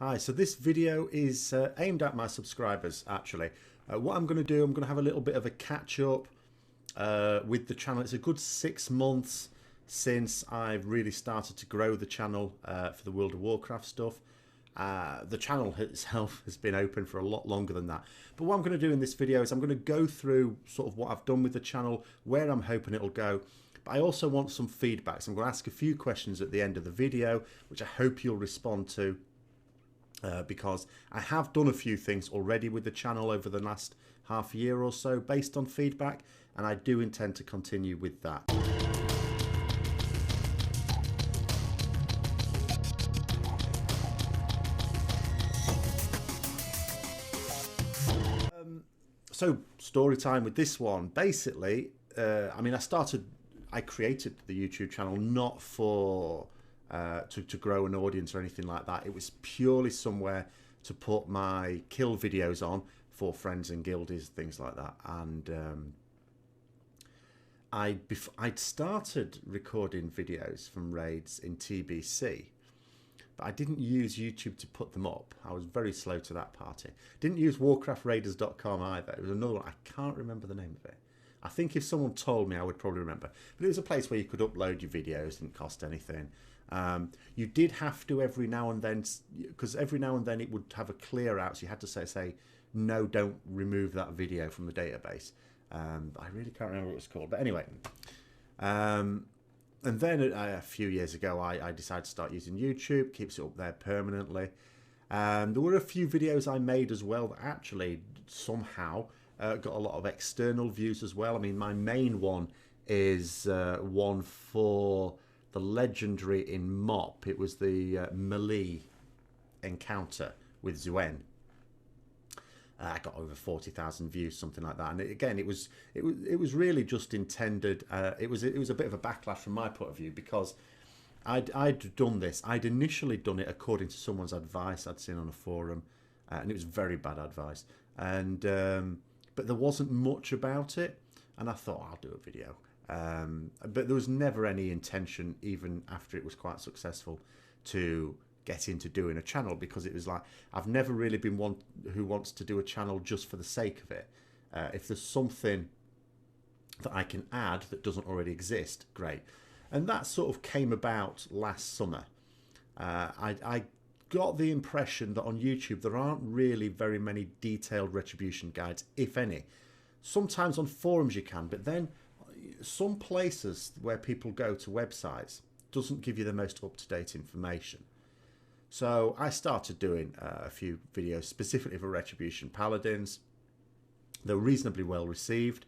Hi, so this video is aimed at my subscribers actually. What I'm going to do, I'm going to have a little bit of a catch up with the channel. It's a good 6 months since I've really started to grow the channel for the World of Warcraft stuff. The channel itself has been open for a lot longer than that. But what I'm going to do in this video is I'm going to go through sort of what I've done with the channel, where I'm hoping it'll go. But I also want some feedback. So I'm going to ask a few questions at the end of the video, which I hope you'll respond to. Because I have done a few things already with the channel over the last half year or so based on feedback, and I do intend to continue with that. So story time with this one. Basically, I created the YouTube channel not for to grow an audience or anything like that. It was purely somewhere to put my kill videos on for friends and guildies, things like that. And I'd started recording videos from raids in TBC, but I didn't use YouTube to put them up. I was very slow to that party. Didn't use warcraftraiders.com either. It was another one. I can't remember the name of it. I think if someone told me, I would probably remember. But it was a place where you could upload your videos, didn't cost anything. You did have to every now and then, because every now and then it would have a clear out, so you had to say no, don't remove that video from the database. I really can't remember what it was called, but anyway. And then a few years ago, I decided to start using YouTube, keeps it up there permanently. There were a few videos I made as well that actually somehow got a lot of external views as well. I mean, my main one is one for the legendary in MOP. It was the melee encounter with Zuen. I got over 40,000 views, something like that. And again, it was really just intended. It was a bit of a backlash from my point of view, because I'd done this. I'd initially done it according to someone's advice I'd seen on a forum, and it was very bad advice. And but there wasn't much about it, and I thought I'll do a video. But there was never any intention, even after it was quite successful, to get into doing a channel, because it was like, I've never really been one who wants to do a channel just for the sake of it. If there's something that I can add that doesn't already exist, great. And that sort of came about last summer. I got the impression that on YouTube there aren't really very many detailed retribution guides, if any. Sometimes on forums you can, but then some places where people go to websites doesn't give you the most up-to-date information. So I started doing a few videos specifically for Retribution Paladins. They were reasonably well received.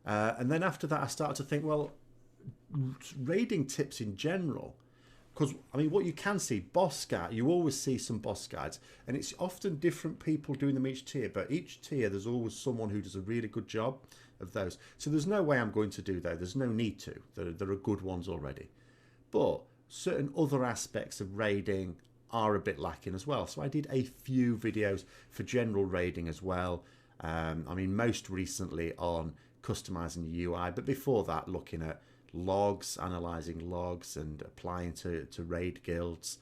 And then after that I started to think, well, raiding tips in general, because I mean, what you can see, boss guide, you always see some boss guides, and it's often different people doing them each tier, but each tier there's always someone who does a really good job of those. So there's no way I'm going to do that. There's no need to. There are good ones already. But certain other aspects of raiding are a bit lacking as well. So I did a few videos for general raiding as well. I mean, most recently on customizing the UI, but before that, looking at logs, analyzing logs and applying to raid guilds,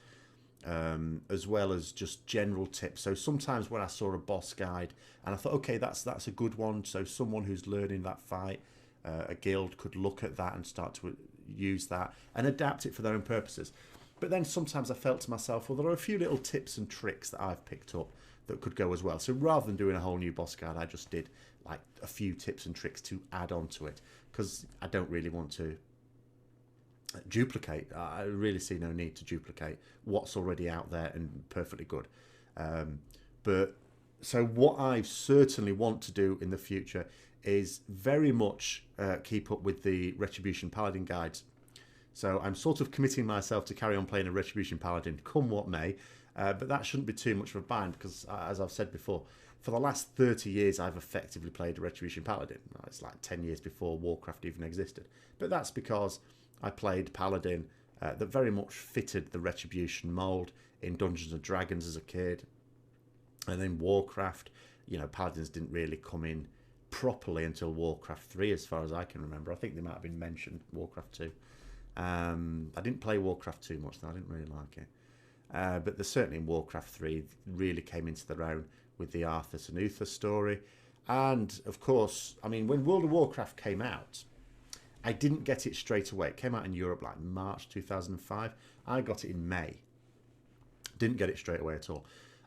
as well as just general tips. So sometimes when I saw a boss guide and I thought, okay, that's a good one, so someone who's learning that fight, a guild could look at that and start to use that and adapt it for their own purposes. But then sometimes I felt to myself, well, there are a few little tips and tricks that I've picked up that could go as well. So rather than doing a whole new boss guide, I just did like a few tips and tricks to add on to it, because I don't really want to duplicate. I really see no need to duplicate what's already out there and perfectly good. But so what I certainly want to do in the future is very much keep up with the Retribution Paladin guides. So I'm sort of committing myself to carry on playing a Retribution Paladin come what may, but that shouldn't be too much of a bind, because as I've said before, for the last 30 years I've effectively played a Retribution Paladin. It's like 10 years before Warcraft even existed. But that's because I played Paladin that very much fitted the Retribution mould in Dungeons and Dragons as a kid. And then Warcraft, you know, Paladins didn't really come in properly until Warcraft 3 as far as I can remember. I think they might have been mentioned, Warcraft 2. I didn't play Warcraft too much though, I didn't really like it. but they're certainly in Warcraft 3 really came into their own with the Arthas and Uther story. And of course, I mean, when World of Warcraft came out, I didn't get it straight away. It came out in Europe like March 2005. I got it in May. Didn't get it straight away at all.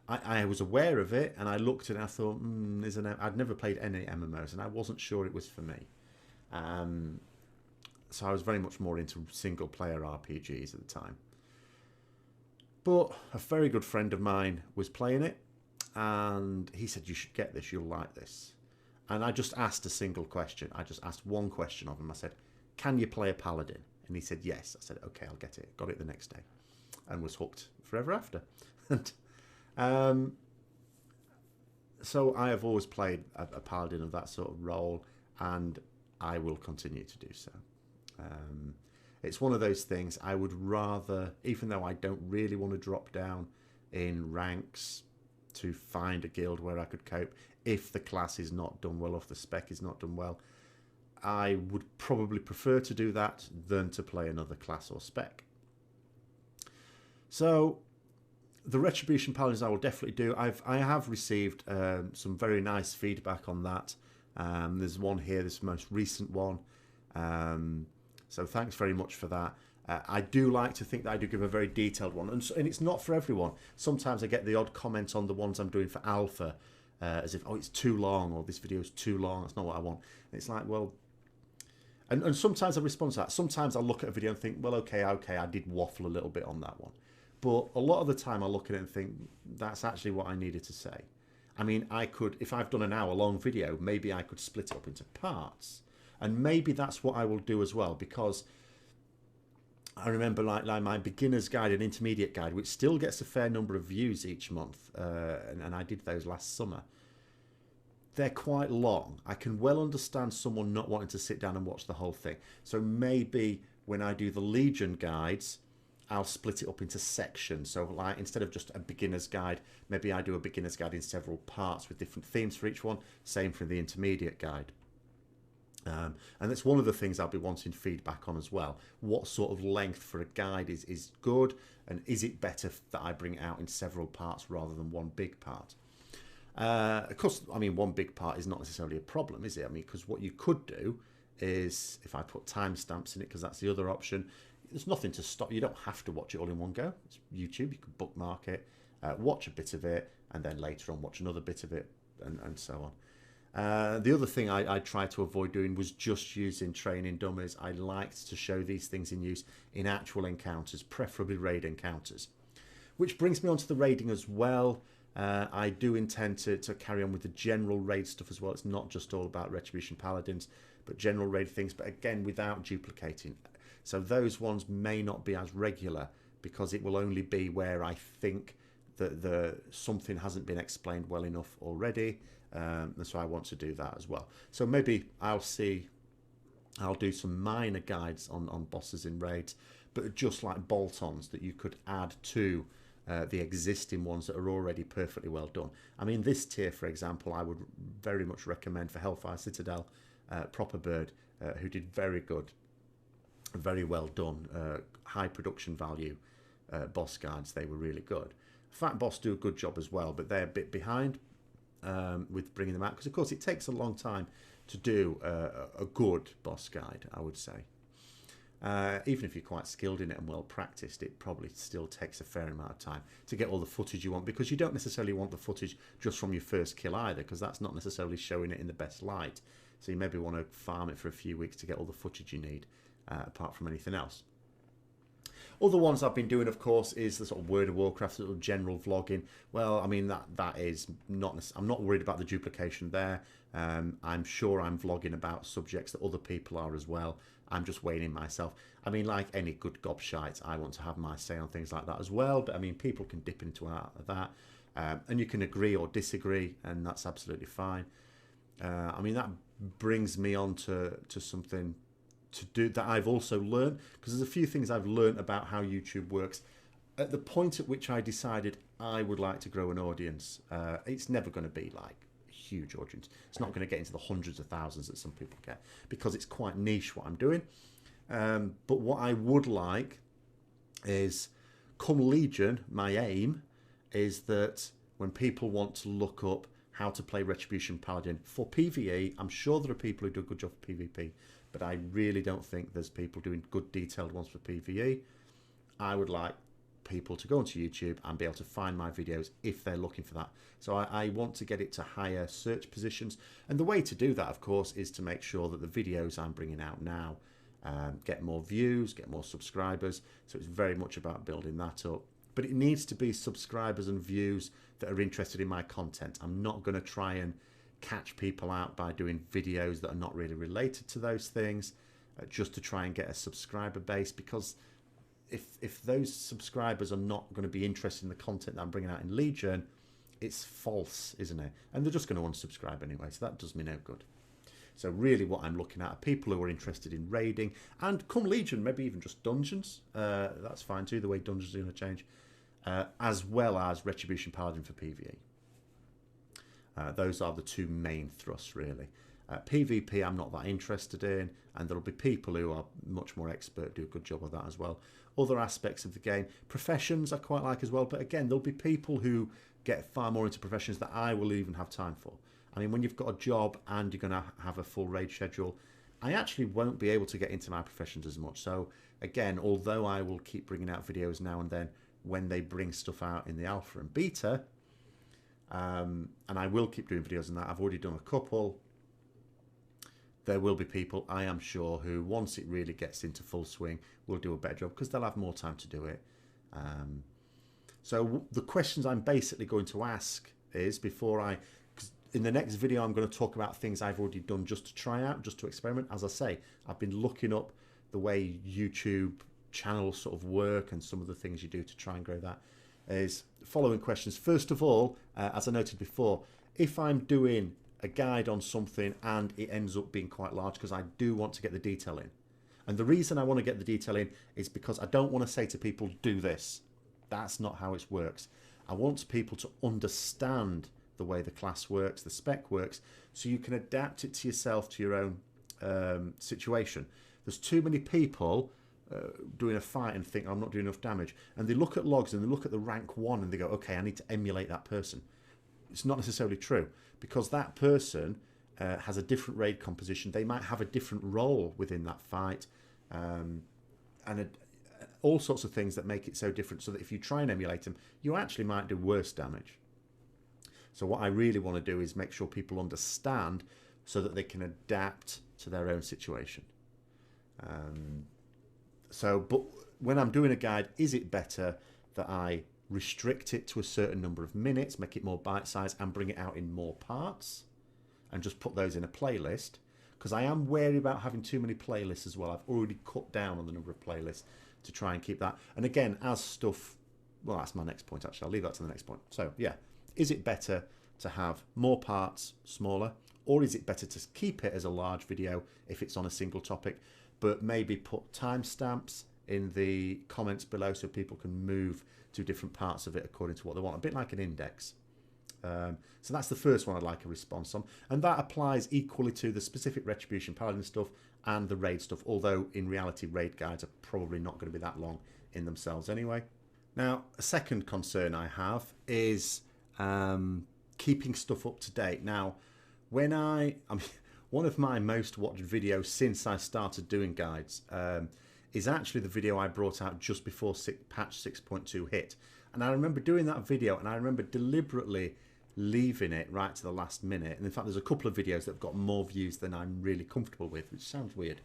I was aware of it, and I looked and I thought, I'd never played any MMOs, and I wasn't sure it was for me. So I was very much more into single-player RPGs at the time. But a very good friend of mine was playing it, and he said, you should get this, you'll like this. And I just asked a single question. I just asked one question of him. I said, can you play a paladin? And he said, yes. I said, okay, I'll get it. Got it the next day. And was hooked forever after. And so I have always played a paladin of that sort of role, and I will continue to do so. It's one of those things I would rather, even though I don't really want to drop down in ranks to find a guild where I could cope, if the class is not done well, or if the spec is not done well, I would probably prefer to do that than to play another class or spec. So the Retribution Paladins I will definitely do. I have received some very nice feedback on that. There's one here, this most recent one. So thanks very much for that. I do like to think that I do give a very detailed one, and it's not for everyone. Sometimes I get the odd comment on the ones I'm doing for alpha, as if, oh, it's too long, or this video is too long, that's not what I want. And it's like, well, and sometimes I respond to that. Sometimes I look at a video and think, well, okay, I did waffle a little bit on that one. But a lot of the time I look at it and think, that's actually what I needed to say. I mean, I could, if I've done an hour-long video, maybe I could split it up into parts. And maybe that's what I will do as well, because I remember like my beginner's guide and intermediate guide, which still gets a fair number of views each month, and I did those last summer. They're quite long. I can well understand someone not wanting to sit down and watch the whole thing. So maybe when I do the Legion guides, I'll split it up into sections. So like instead of just a beginner's guide, maybe I do a beginner's guide in several parts with different themes for each one. Same for the intermediate guide. And that's one of the things I'll be wanting feedback on as well. What sort of length for a guide is good, and is it better that I bring it out in several parts rather than one big part? Of course, I mean, one big part is not necessarily a problem, is it? I mean, because what you could do is, if I put timestamps in it, because that's the other option, there's nothing to stop. You don't have to watch it all in one go. It's YouTube, you can bookmark it, watch a bit of it, and then later on watch another bit of it, and so on. The other thing I tried to avoid doing was just using training dummies. I liked to show these things in use in actual encounters, preferably raid encounters. Which brings me on to the raiding as well. I do intend to carry on with the general raid stuff as well. It's not just all about Retribution Paladins, but general raid things, but again, without duplicating. So those ones may not be as regular, because it will only be where I think that something hasn't been explained well enough already. And so I want to do that as well. So maybe I'll do some minor guides on bosses in raids, but just like bolt-ons that you could add to the existing ones that are already perfectly well done. I mean, this tier, for example, I would very much recommend for Hellfire Citadel, Proper Bird, who did very good, very well done, high production value boss guides. They were really good. Fat Boss do a good job as well, but they're a bit behind with bringing them out, because of course it takes a long time to do a good boss guide, I would say. Even if you're quite skilled in it and well practiced, it probably still takes a fair amount of time to get all the footage you want, because you don't necessarily want the footage just from your first kill either, because that's not necessarily showing it in the best light. So you maybe want to farm it for a few weeks to get all the footage you need, apart from anything else. Other ones I've been doing, of course, is the sort of World of Warcraft little general vlogging. Well, I mean, that is not, I'm not worried about the duplication there. I'm sure I'm vlogging about subjects that other people are as well. I'm just weighing in myself. I mean, like any good gobshite, I want to have my say on things like that as well. But I mean, people can dip into that, and you can agree or disagree, and that's absolutely fine. I mean, that brings me on to something to do that I've also learned, because there's a few things I've learned about how YouTube works. At the point at which I decided I would like to grow an audience, it's never going to be like a huge audience. It's not going to get into the hundreds of thousands that some people get, because it's quite niche what I'm doing. But what I would like is come Legion, my aim is that when people want to look up how to play Retribution Paladin for PvE, I'm sure there are people who do a good job for PvP, but I really don't think there's people doing good detailed ones for PvE. I would like people to go onto YouTube and be able to find my videos if they're looking for that. So I want to get it to higher search positions. And the way to do that, of course, is to make sure that the videos I'm bringing out now get more views, get more subscribers. So it's very much about building that up. But it needs to be subscribers and views that are interested in my content. I'm not going to try and catch people out by doing videos that are not really related to those things, just to try and get a subscriber base, because if those subscribers are not going to be interested in the content that I'm bringing out in Legion, it's false, isn't it? And they're just going to unsubscribe anyway, so that does me no good. So really what I'm looking at are people who are interested in raiding, and come Legion, maybe even just dungeons. That's fine too, the way dungeons are going to change. As well as Retribution Paladin for PvE. Those are the two main thrusts, really. PvP I'm not that interested in, and there'll be people who are much more expert, do a good job of that as well. Other aspects of the game, professions I quite like as well, but again, there'll be people who get far more into professions that I will even have time for. I mean, when you've got a job and you're going to have a full raid schedule, I actually won't be able to get into my professions as much. So again, although I will keep bringing out videos now and then when they bring stuff out in the alpha and beta, and I will keep doing videos on that. I've already done a couple. There will be people, I am sure, who once it really gets into full swing will do a better job because they'll have more time to do it. So the questions I'm basically going to ask is, before cause in the next video I'm going to talk about things I've already done just to try out, just to experiment. As I say, I've been looking up the way YouTube channels sort of work and some of the things you do to try and grow that. Is following questions. First of all, as I noted before, if I'm doing a guide on something and it ends up being quite large, because I do want to get the detail in. And the reason I want to get the detail in is because I don't want to say to people, do this. That's not how it works. I want people to understand the way the class works, the spec works, so you can adapt it to yourself, to your own situation. There's too many people doing a fight and think, I'm not doing enough damage. And they look at logs and they look at the rank 1 and they go, okay, I need to emulate that person. It's not necessarily true, because that person has a different raid composition. They might have a different role within that fight, and all sorts of things that make it so different, so that if you try and emulate them, you actually might do worse damage. So what I really want to do is make sure people understand so that they can adapt to their own situation. But when I'm doing a guide, is it better that I restrict it to a certain number of minutes, make it more bite-sized, and bring it out in more parts, and just put those in a playlist? Because I am wary about having too many playlists as well. I've already cut down on the number of playlists to try and keep that. And again, as stuff, well, that's my next point actually. I'll leave that to the next point. So yeah, is it better to have more parts, smaller, or is it better to keep it as a large video if it's on a single topic, but maybe put timestamps in the comments below so people can move to different parts of it according to what they want, a bit like an index. So that's the first one I'd like a response on, and that applies equally to the specific Retribution Paladin stuff and the raid stuff, although in reality raid guides are probably not going to be that long in themselves anyway. Now, a second concern I have is keeping stuff up to date. Now, when I mean, one of my most watched videos since I started doing guides is actually the video I brought out just before patch 6.2 hit. And I remember doing that video, and I remember deliberately leaving it right to the last minute. And in fact, there's a couple of videos that have got more views than I'm really comfortable with, which sounds weird.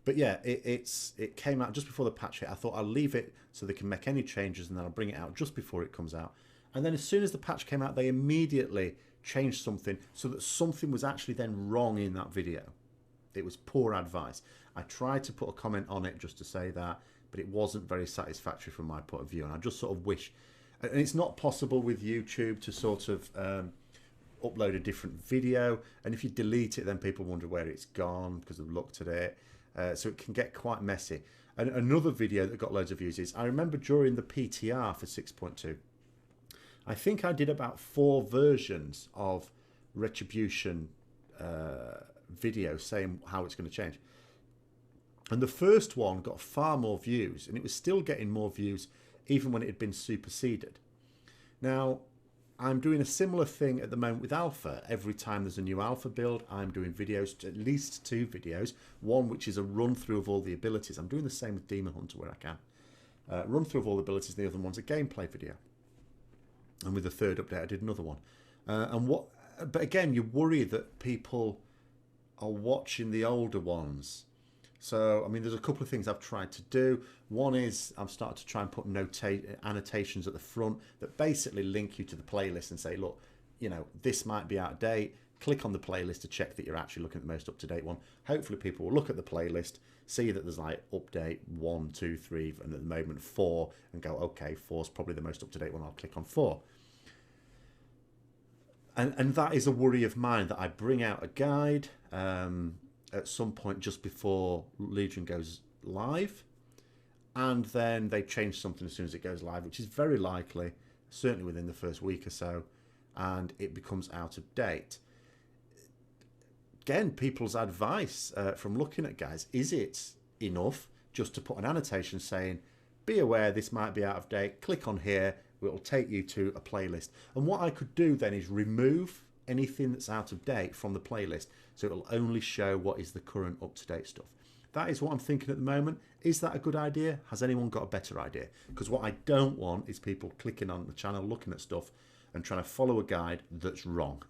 But yeah, it came out just before the patch hit. I thought I'll leave it so they can make any changes, and then I'll bring it out just before it comes out. And then as soon as the patch came out, they immediately changed something so that something was actually then wrong in that video. It was poor advice. I tried to put a comment on it just to say that, but it wasn't very satisfactory from my point of view. And I just sort of wish, and it's not possible with YouTube to sort of upload a different video. And if you delete it, then people wonder where it's gone because they've looked at it. So it can get quite messy. And another video that got loads of views is, I remember during the PTR for 6.2, I think I did about 4 versions of Retribution videos saying how it's going to change. And the first one got far more views, and it was still getting more views even when it had been superseded. Now, I'm doing a similar thing at the moment with alpha. Every time there's a new alpha build, I'm doing videos, at least 2 videos. One which is a run through of all the abilities. I'm doing the same with Demon Hunter where I can. Run through of all the abilities, and the other one's a gameplay video. And with the 3rd update, I did another one. But again, you worry that people are watching the older ones. So, I mean, there's a couple of things I've tried to do. One is I've started to try and put annotations at the front that basically link you to the playlist and say, look, you know, this might be out of date. Click on the playlist to check that you're actually looking at the most up-to-date one. Hopefully people will look at the playlist, see that there's like update 1, 2, 3, and at the moment 4, and go, okay, 4's probably the most up-to-date one. I'll click on 4. And that is a worry of mine, that I bring out a guide at some point just before Legion goes live, and then they change something as soon as it goes live, which is very likely, certainly within the first week or so, and it becomes out of date. Again, people's advice from looking at guys, is it enough just to put an annotation saying, be aware this might be out of date, click on here, it will take you to a playlist. And what I could do then is remove anything that's out of date from the playlist, so it'll only show what is the current up-to-date stuff. That is what I'm thinking at the moment. Is that a good idea? Has anyone got a better idea? Because what I don't want is people clicking on the channel, looking at stuff and trying to follow a guide that's wrong.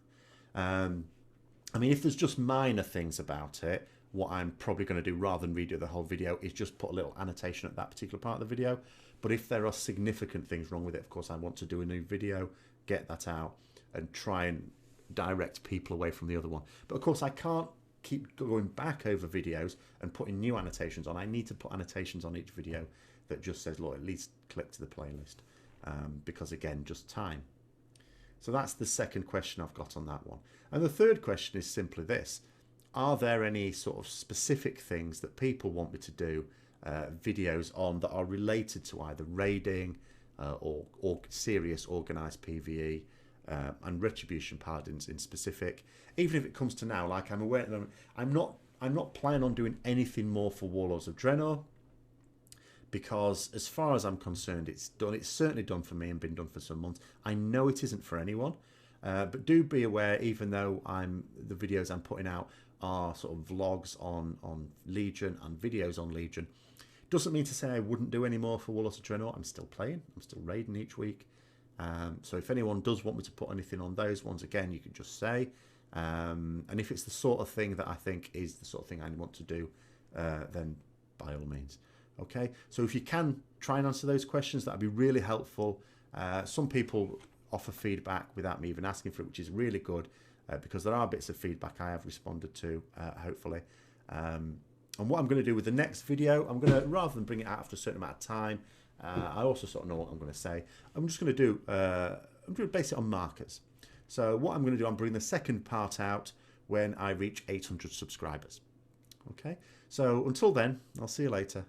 I mean, if there's just minor things about it, what I'm probably going to do rather than redo the whole video is just put a little annotation at that particular part of the video. But if there are significant things wrong with it, of course, I want to do a new video, get that out, and try and direct people away from the other one. But of course, I can't keep going back over videos and putting new annotations on. I need to put annotations on each video that just says, look, at least click to the playlist. Because again, just time. So that's the second question I've got on that one. And the third question is simply this. Are there any sort of specific things that people want me to do videos on that are related to either raiding or serious organised PvE and Retribution Paladins in specific? Even if it comes to now, like I'm aware, I'm not planning on doing anything more for Warlords of Draenor, because as far as I'm concerned, it's done. It's certainly done for me and been done for some months. I know it isn't for anyone, but do be aware, even though the videos I'm putting out are sort of vlogs on Legion and videos on Legion, doesn't mean to say I wouldn't do any more for Warlords of Draenor. I'm still playing. I'm still raiding each week. So if anyone does want me to put anything on those ones, again, you can just say. And if it's the sort of thing that I think is the sort of thing I want to do, then by all means. Okay, so if you can try and answer those questions, that'd be really helpful. Some people offer feedback without me even asking for it, which is really good, because there are bits of feedback I have responded to, hopefully. And what I'm going to do with the next video, I'm going to, rather than bring it out after a certain amount of time, I also sort of know what I'm going to say. I'm just going to do, I'm going to base it on markers. So what I'm going to do, I'm bringing the second part out when I reach 800 subscribers. Okay, so until then, I'll see you later.